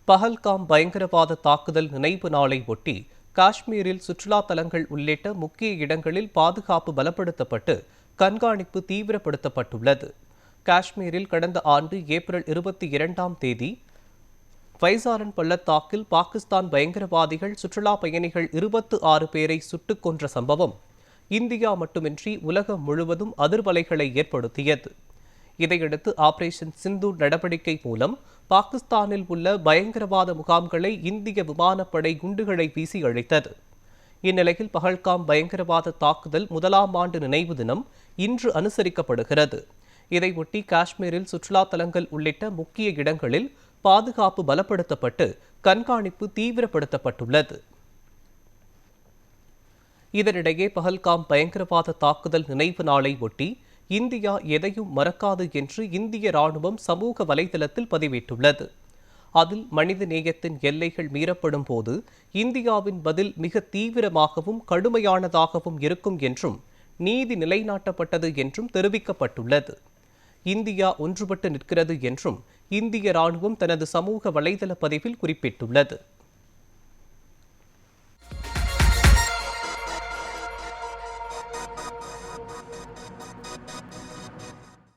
பஹல்காம் பயங்கரவாத தாக்குதல் நினைவு நாளை ஒட்டி காஷ்மீரில் சுற்றுலா தலங்கள் உள்ளிட்ட முக்கிய இடங்களில் பாதுகாப்பு பலப்படுத்தப்பட்டு கண்காணிப்பு தீவிரப்படுத்தப்பட்டுள்ளது. காஷ்மீரில் கடந்த ஆண்டு ஏப்ரல் 22ஆம் தேதி வைசாரன் பள்ளத்தாக்கில் பாகிஸ்தான் பயங்கரவாதிகள் சுற்றுலா பயணிகள் 26 பேரை சுட்டுக் கொன்ற சம்பவம் இந்தியா மட்டுமின்றி உலகம் முழுவதும் அதிர்வலைகளை ஏற்படுத்தியது. இதையடுத்து ஆபரேஷன் சிந்தூர் நடவடிக்கை மூலம் பாகிஸ்தானில் உள்ள பயங்கரவாத முகாம்களை இந்திய விமானப்படை குண்டுகளை வீசி அழித்தது. இந்நிலையில் பஹல்காம் பயங்கரவாத தாக்குதல் 1ஆம் ஆண்டு நினைவு தினம் இன்று அனுசரிக்கப்படுகிறது. இதையொட்டி காஷ்மீரில் சுற்றுலா தலங்கள் உள்ளிட்ட முக்கிய இடங்களில் பாதுகாப்பு பலப்படுத்தப்பட்டு கண்காணிப்பு தீவிரப்படுத்தப்பட்டுள்ளது. இதனிடையே பஹல்காம் பயங்கரவாத தாக்குதல் நினைவு நாளை ஒட்டி இந்தியா எதையும் மறக்காது என்று இந்திய ராணுவம் சமூக வலைதளத்தில் பதிவிட்டுள்ளது. அதில் மனித நேயத்தின் எல்லைகள் மீறப்படும் போது இந்தியாவின் பதில் மிக தீவிரமாகவும் கடுமையானதாகவும் இருக்கும் என்றும் நீதி நிலைநாட்டப்பட்டது என்றும் தெரிவிக்கப்பட்டுள்ளது. இந்தியா ஒன்றுபட்டு நிற்கிறது என்றும் இந்திய ராணுவம் தனது சமூக வலைதள பதிவில் குறிப்பிட்டுள்ளது.